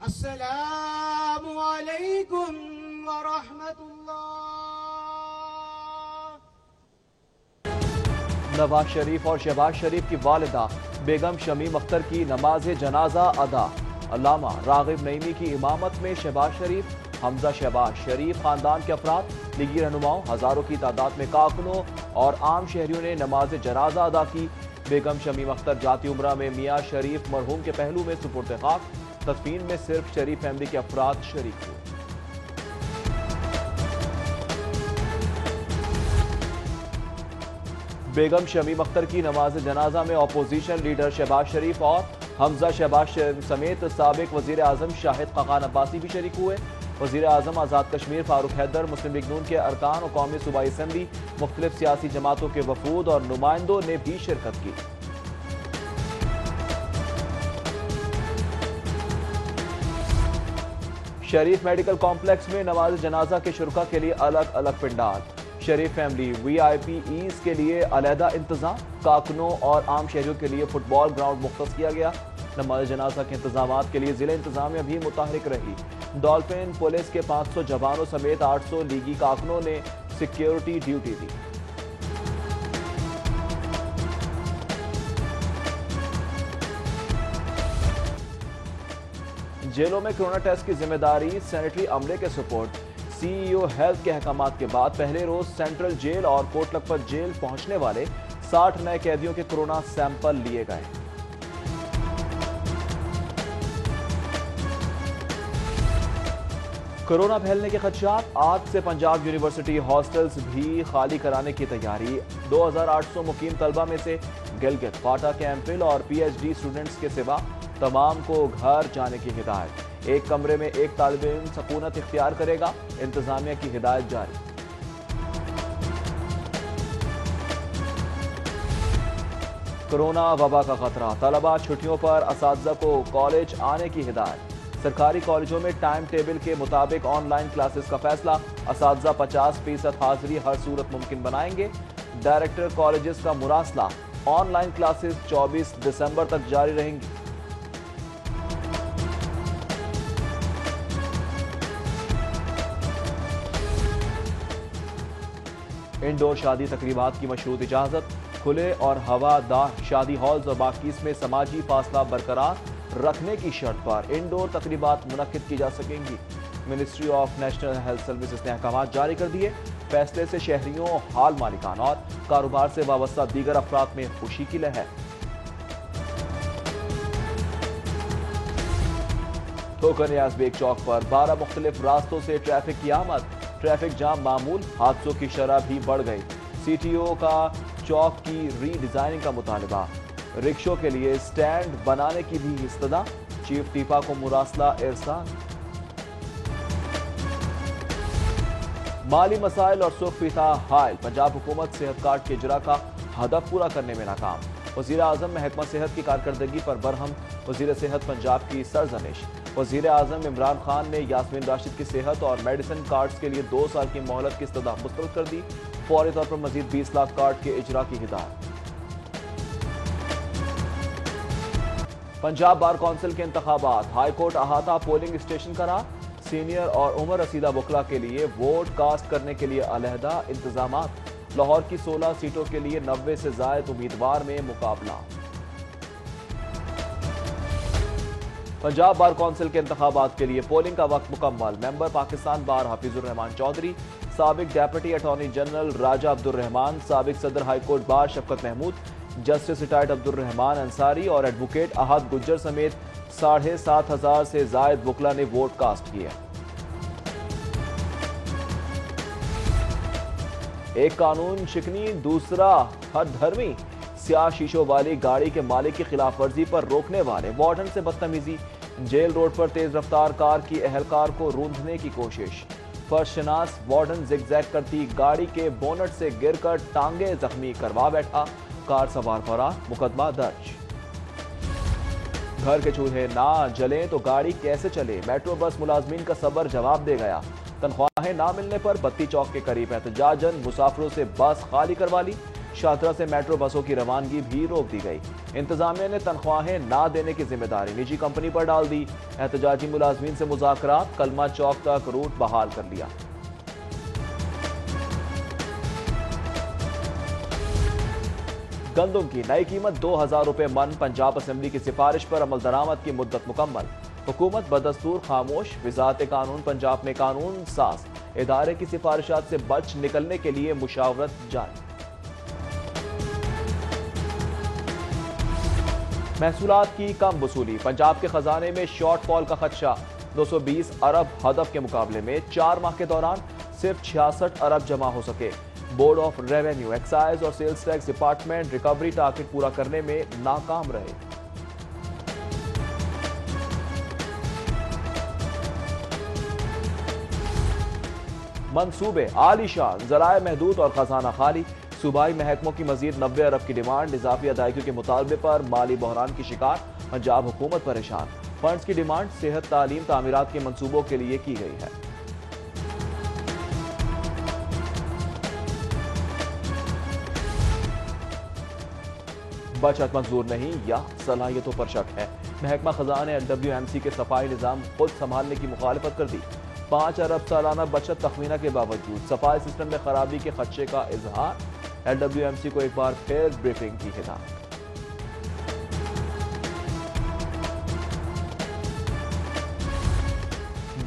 السلام علیکم ورحمۃ اللہ۔ نواز شریف اور شہباز شریف کی والدہ بیگم شمیم اختر کی نماز جنازہ ادا۔ علامہ راغب نعیمی کی امامت میں شہباز شریف، حمزہ شہباز شریف خاندان کے افراد، لیگی رہنماؤں، ہزاروں کی تعداد میں کارکنوں اور عام شہریوں نے نماز جنازہ ادا کی۔ بیگم شمیم اختر جاتی عمرہ میں میاں شریف مرحوم کے پہلو میں سپرد خاک۔ تدفین میں صرف شریف فیملی کے افراد شریک ہوئے۔ بیگم شمیم اختر کی نماز جنازہ میں اپوزیشن لیڈر شہباز شریف اور حمزہ شہباز سمیت سابق وزیر اعظم شاہد خاقان عباسی بھی شریک ہوئے۔ وزیر اعظم آزاد کشمیر فاروق حیدر، مسلم لیگ نون کے ارکان اور قومی صوبائی اسمبلی، مختلف سیاسی جماعتوں کے وفود اور نمائندوں نے بھی شرکت کی۔ شریف میڈیکل کمپلیکس میں نماز جنازہ کے شرکاء کے لیے الگ الگ پنڈال۔ شریف family we I P as کے لیے علیحدہ انتظام، کارکنوں اور عام شہریوں کے لیے فٹ بال گراؤنڈ مختص کیا گیا۔ نماز جنازہ کے انتظامات کے لیے ضلع انتظامیہ بھی متحرک رہی۔ ڈالفن پولیس کے 500 جوانوں سمیت 800 لیگی کارکنوں نے سیکیورٹی ڈیوٹی دی۔ جیلوں میں کرونا ٹیسٹ کی ذمہ داری سینیٹری عملے کے سپورٹ۔ سی ای او ہیلتھ کے احکامات کے بعد پہلے روز سینٹرل جیل اور کوٹ لکھپت جیل پہنچنے والے 60 نئے قیدیوں کے کرونا سیمپل لیے گئے۔ کرونا پھیلنے کے خدشات، آج سے پنجاب یونیورسٹی ہاسٹلز بھی خالی کرانے کی تیاری۔ 2800 مقیم طلبہ میں سے گلگت، فاٹا کے ایم فل اور پی ایچ ڈی اسٹوڈنٹس کے سوا تمام کو گھر جانے کی ہدایت۔ ایک کمرے میں ایک طالب علم سکونت اختیار کرے گا، انتظامیہ کی ہدایت جاری۔ کرونا وبا کا خطرہ، طلبہ چھٹیوں پر، اساتذہ کو کالج آنے کی ہدایت۔ سرکاری کالجوں میں ٹائم ٹیبل کے مطابق آن لائن کلاسز کا فیصلہ، اساتذہ 50% حاضری ہر صورت ممکن بنائیں گے۔ ڈائریکٹر کالجز کا مراسلہ، آن لائن کلاسز 24 دسمبر تک جاری رہیں گی۔ انڈور شادی تقریبات کی مشروط اجازت، کھلے اور ہوادار شادی ہالز اور باقیس میں سماجی فاصلہ برقرار رکھنے کی شرط پر انڈور تقریبات منعقد کی جا سکیں گی۔ Ministry of national health services نے احکامات جاری کر دیے۔ فیصلے سے شہریوں، ہال مالکان اور کاروبار سے وابستہ دیگر افراد میں خوشی کی لہر۔ ٹھوکر نیاز بیگ چوک پر 12 مختلف راستوں سے ٹریفک کی آمد، ٹریفک جام معمول، حادثوں کی شرح بھی بڑھ گئی۔ سی ٹی او کا چوک کی ری ڈیزائننگ کا مطالبہ، رکشوں کے لیے سٹینڈ بنانے کی بھی استدعا، چیف ٹیپا کو مراسلہ ارسال۔ مالی مسائل اور سرخ فیتا حائل، پنجاب حکومت صحت کارڈ کے اجرا کا ہدف پورا کرنے میں ناکام۔ وزیر اعظم محکمہ صحت کی کارکردگی پر برہم، وزیر صحت پنجاب کی سرزنش۔ وزیر اعظم عمران خان نے یاسمین راشد کی صحت اور میڈیسن کارڈز کے لیے 2 سال کی مہلت کی استدعا مسترد کر دی۔ فوری طور پر مزید 20 لاکھ کارڈ کے اجرا کی ہدایت۔ پنجاب بار کونسل کے انتخابات، ہائی کورٹ احاطہ پولنگ اسٹیشن قرار، سینئر اور عمر رسیدہ وکلاء کے لیے ووٹ کاسٹ کرنے کے لیے علیحدہ انتظامات۔ لاہور کی 16 سیٹوں کے لیے 90 سے زائد امیدوار میں مقابلہ۔ پنجاب بار کونسل کے انتخابات کے لیے پولنگ کا وقت مکمل۔ ممبر پاکستان بار حفیظ الرحمان چودھری، سابق ڈیپٹی اٹارنی جنرل راجہ عبد الرحمان، سابق صدر ہائی کورٹ بار شفقت محمود، جسٹس ریٹائرڈ عبد الرحمان انصاری اور ایڈوکیٹ احد گجر سمیت 7,500 سے زائد وکلاء نے ووٹ کاسٹ کیا۔ ایک قانون شکنی، دوسرا ہر دھرمی، سیاہ شیشوں والی گاڑی کے مالک کی خلاف ورزی پر روکنے والے وارڈن سے بدتمیزی، جیل روڈ پر تیز رفتار کار کی اہلکار کو روندنے کی کوشش، فرش شناس وارڈن زگ زیگ کرتی گاڑی کے بونٹ سے گر کر ٹانگیں زخمی کروا بیٹھا، کار سوار فرار، مقدمہ درج۔ گھر کے چولہے نہ جلیں تو گاڑی کیسے چلے، میٹرو بس ملازمین کا صبر جواب دے گیا۔ تنخواہیں نہ ملنے پر بتی چوک کے قریب احتجاجن مسافروں سے بس خالی کروا لی، شاہدرہ سے میٹرو بسوں کی روانگی بھی روک دی گئی۔ انتظامیہ نے تنخواہیں نہ دینے کی ذمہ داری نجی کمپنی پر ڈال دی۔ احتجاجی ملازمین سے مذاکرات، کلمہ چوک تک روٹ بحال کر لیا۔ گندم کی نئی قیمت 2000 روپے من، پنجاب اسمبلی کی سفارش پر عمل درآمد کی مدت مکمل۔ حکومت بدستور خاموش، وزارت قانون پنجاب میں قانون ساز ادارے کی سفارشات سے بچ نکلنے کے لیے مشاورت جاری۔ محصولات کی کم وصولی، پنجاب کے خزانے میں شارٹ فال کا خدشہ۔ 220 ارب ہدف کے مقابلے میں 4 ماہ کے دوران صرف 66 ارب جمع ہو سکے۔ بورڈ آف ریونیو، ایکسائز اور sales tax department recovery target پورا کرنے میں ناکام رہے۔ منصوبے عالی شان، ذرائع محدود اور خزانہ خالی۔ صوبائی محکموں کی مزید 90 ارب کی ڈیمانڈ، اضافی ادائیگیوں کے مطالبے پر مالی بحران کی شکار پنجاب حکومت پریشان۔ فنڈز کی ڈیمانڈ صحت، تعلیم، تعمیرات کے منصوبوں کے لیے کی گئی ہے۔ بچت منظور نہیں یا صلاحیتوں پر شک ہے، محکمہ خزانہ نے LWMC کے صفائی نظام خود سنبھالنے کی مخالفت کر دی۔ 5 ارب سالانہ بچت تخمینہ کے باوجود صفائی سسٹم میں خرابی کے خدشے کا اظہار، LWMC کو ایک بار پھر بریفنگ کی ہدایت۔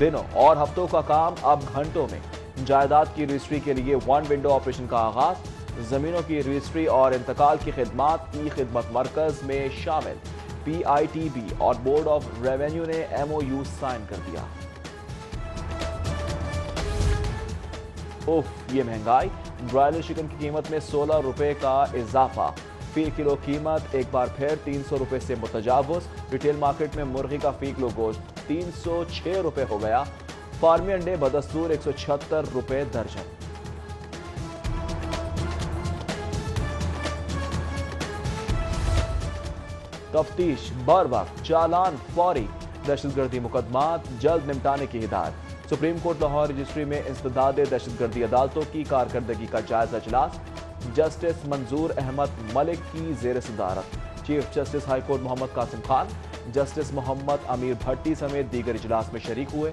دنوں اور ہفتوں کا کام اب گھنٹوں میں، جائیداد کی رجسٹری کے لیے 1 ونڈو آپریشن کا آغاز، زمینوں کی رجسٹری اور انتقال کی خدمات ای خدمت مرکز میں شامل۔ PITB اور بورڈ آف ریونیو نے MOU سائن کر دیا۔ یہ مہنگائی، برائلر چکن کی قیمت میں 16 روپے کا اضافہ، فی کلو قیمت ایک بار پھر 300 روپے سے متجاوز۔ ریٹیل مارکیٹ میں مرغی کا فی کلو گوشت 306 روپے ہو گیا، فارمی انڈے بدستور 176 روپے درجن۔ تفتیش بر وقت، چالان فوری، دہشت گردی مقدمات جلد نمٹانے کی ہدایت۔ سپریم کورٹ لاہور رجسٹری میں انسداد دہشت گردی عدالتوں کی کارکردگی کا جائزہ اجلاس، جسٹس منظور احمد ملک کی زیر صدارت۔ چیف جسٹس ہائی کورٹ محمد قاسم خان، جسٹس محمد امیر بھٹی سمیت دیگر اجلاس میں شریک ہوئے۔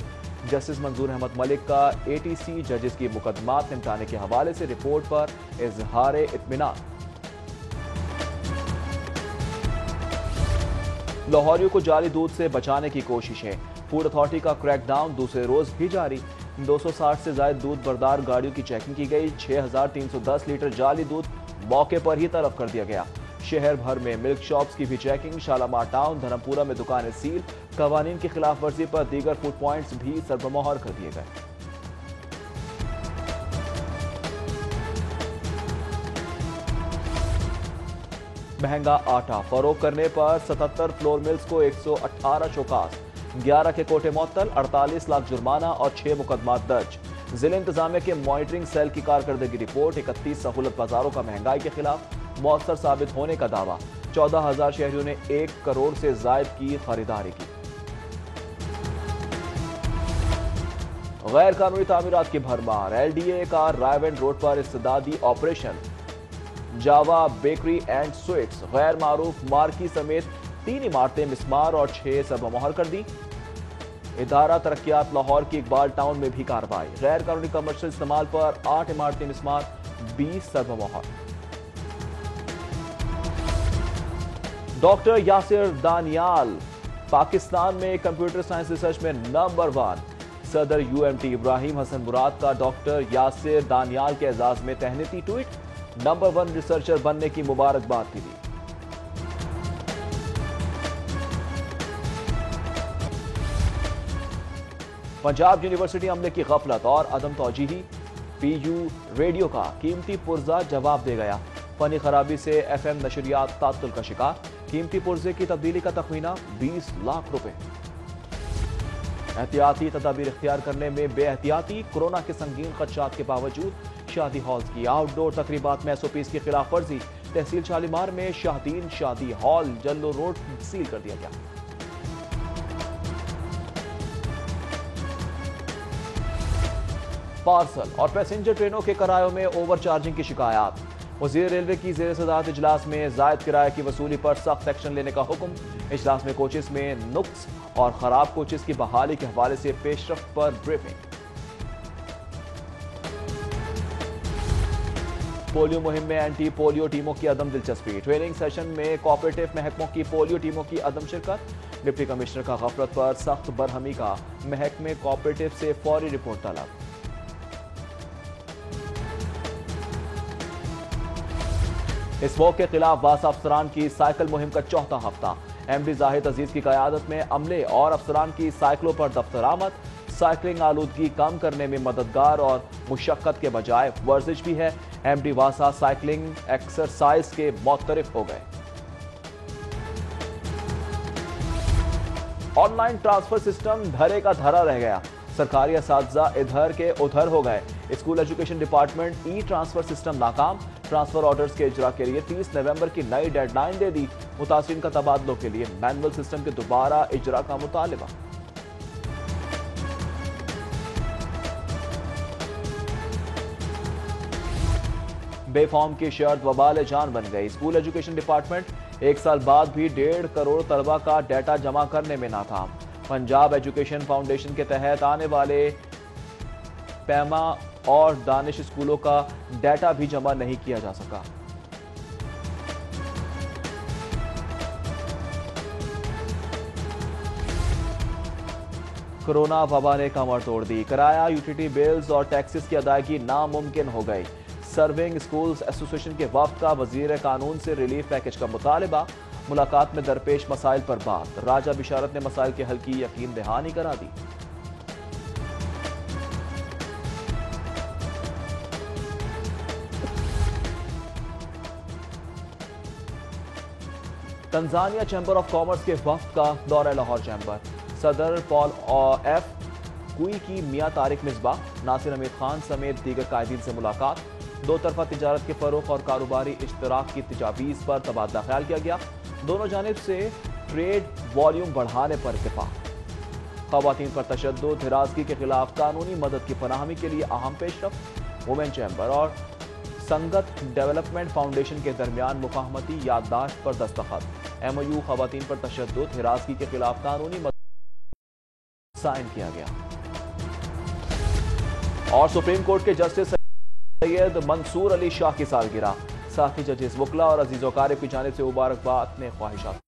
جسٹس منظور احمد ملک کا ATC ججز کی مقدمات نمٹانے کے حوالے سے رپورٹ پر اظہار اطمینان۔ لاہوریوں کو جعلی دودھ سے بچانے کی کوششیں، فوڈ اتھارٹی کا کریک ڈاؤن دوسرے روز بھی جاری۔ 260 سے زائد دودھ بردار گاڑیوں کی چیکنگ کی گئی، 6310 لیٹر جعلی دودھ موقع پر ہی طلب کر دیا گیا۔ شہر بھر میں ملک شاپس کی بھی چیکنگ، شالامار ٹاؤن، دھرمپورہ میں دکانیں سیل، قوانین کی خلاف ورزی پر دیگر فوڈ پوائنٹس بھی سربمہر کر دیے گئے۔ مہنگا آٹا فروخت کرنے پر 77 فلور ملز کو 118 شوکاز، 11 کے کوٹے معطل، 48 لاکھ جرمانہ اور 6 مقدمات درج۔ ضلع انتظامیہ کے مانیٹرنگ سیل کی کارکردگی رپورٹ، 31 سہولت بازاروں کا مہنگائی کے خلاف مؤثر ثابت ہونے کا دعویٰ، 14,000 شہریوں نے 1 کروڑ سے زائد کی خریداری کی۔ غیر قانونی تعمیرات کی بھرمار، LDA کا رائے ونڈ روڈ پر استدادی operation, Java bakery and sweets, غیر معروف مارکی سمیت 3 عمارتیں مسمار اور 6 سربمہر کر دی۔ ادارہ ترقیات لاہور کی اقبال ٹاؤن میں بھی کارروائی، غیر قانونی کمرشل استعمال پر 8 عمارتیں مسمار، 20 سربمہر۔ ڈاکٹر یاسر دانیال پاکستان میں کمپیوٹر سائنس ریسرچ میں نمبر 1، صدر UMT ابراہیم حسن مراد کا ڈاکٹر یاسر دانیال کے اعزاز میں تہنیتی ٹویٹ، نمبر 1 ریسرچر بننے کی مبارکباد کی دی۔ پنجاب یونیورسٹی عملے کی غفلت اور عدم توجیہی، PU ریڈیو کا قیمتی پرزہ جواب دے گیا، فنی خرابی سے FM نشریات تعطل کا شکار، قیمتی پرزے کی تبدیلی کا تخمینہ 20 لاکھ روپے۔ احتیاطی تدابیر اختیار کرنے میں بے احتیاطی، کورونا کے سنگین خدشات کے باوجود شادی ہالز کی آؤٹ ڈور تقریبات میں SOPs کی خلاف ورزی، تحصیل شالیمار میں شاہدین شادی ہال جلو روڈ سیل کر دیا گیا۔ پارسل اور پیسنجر ٹرینوں کے کرایوں میں اوور چارجنگ کی شکایات، وزیر ریلوے کی زیر صدارت اجلاس میں زائد کرایہ کی وصولی پر سخت ایکشن لینے کا حکم. اجلاس میں کوچز میں نقص اور خراب کوچز کی بحالی کے حوالے سے پیش رفت پر بریفنگ. پولیو مہم میں اینٹی پولیو ٹیموں کی عدم دلچسپی. ٹریننگ سیشن میں کوآپریٹو محکموں کی پولیو ٹیموں کی عدم شرکت. ڈپٹی کمشنر کا غفلت پر سخت برہمی کا. محکمے کوآپریٹو سے فوری رپورٹ طلب. اس موقع کے خلاف واسا افسران کی سائیکل مہم کا چوتھا ہفتہ. ایم ڈی زاہد عزیز کی قیادت میں عملے اور افسران کی سائیکلوں پر دفتر آمد. سائیکلنگ آلودگی کم کرنے میں مددگار اور مشقت کے بجائے ورزش بھی ہے. ایم ڈی واسا سائیکلنگ ایکسرسائز کے معترف ہو گئے. آن لائن ٹرانسفر سسٹم دھرے کا دھرا رہ گیا. سرکاری اساتذہ ادھر کے ادھر ہو گئے. اسکول ایجوکیشن ڈپارٹمنٹ ای ٹرانسفر سسٹم ناکام. ٹرانسفر آرڈرز کے اجرا کے لیے 30 نومبر کی نئی ڈیڈ لائن دے دی. متاثرین کا تبادلوں کے لیے مینول سسٹم کے دوبارہ اجرا کا مطالبہ. بے فارم کی شرط وبال جان بن گئی. اسکول ایجوکیشن ڈپارٹمنٹ 1 سال بعد بھی 1.5 کروڑ طلبہ کا ڈیٹا جمع کرنے میں ناکام. پنجاب ایجوکیشن فاؤنڈیشن کے تحت آنے والے پیما اور دانش اسکولوں کا ڈیٹا بھی جمع نہیں کیا جا سکا. کورونا وبا نے کمر توڑ دی. کرایہ، یوٹیلیٹی بلز اور ٹیکسز کی ادائیگی ناممکن ہو گئی. سرونگ اسکولز ایسوسی ایشن کے وفد کا وزیر قانون سے ریلیف پیکج کا مطالبہ. ملاقات میں درپیش مسائل پر بات. راجہ بشارت نے مسائل کے حل کی یقین دہانی کرا دی. تنزانیہ چیمبر آف کامرس کے وفد کا دورہ لاہور چیمبر. صدر پال ایف کوئی کی میاں طارق مصباح، ناصر حمید خان سمیت دیگر قائدین سے ملاقات. دو طرفہ تجارت کے فروغ اور کاروباری اشتراک کی تجاویز پر تبادلہ خیال کیا گیا. دونوں جانب سے ٹریڈ والیوم بڑھانے پر اتفاق. خواتین پر تشدد، ہراسگی کے خلاف قانونی مدد کی فراہمی کے لیے اہم پیش رفت. وومن چیمبر اور سنگت ڈیولپمنٹ فاؤنڈیشن کے درمیان مفاہمتی یادداشت پر دستخط. ایم او یو خواتین پر تشدد، ہراسگی کے خلاف قانونی مدد سائن کیا گیا. اور سپریم کورٹ کے جسٹس سید منصور علی شاہ کی سالگرہ. ساتھی ججز، وکلاء اور عزیز و اقارب کی جانب سے مبارکباد میں خواہشات.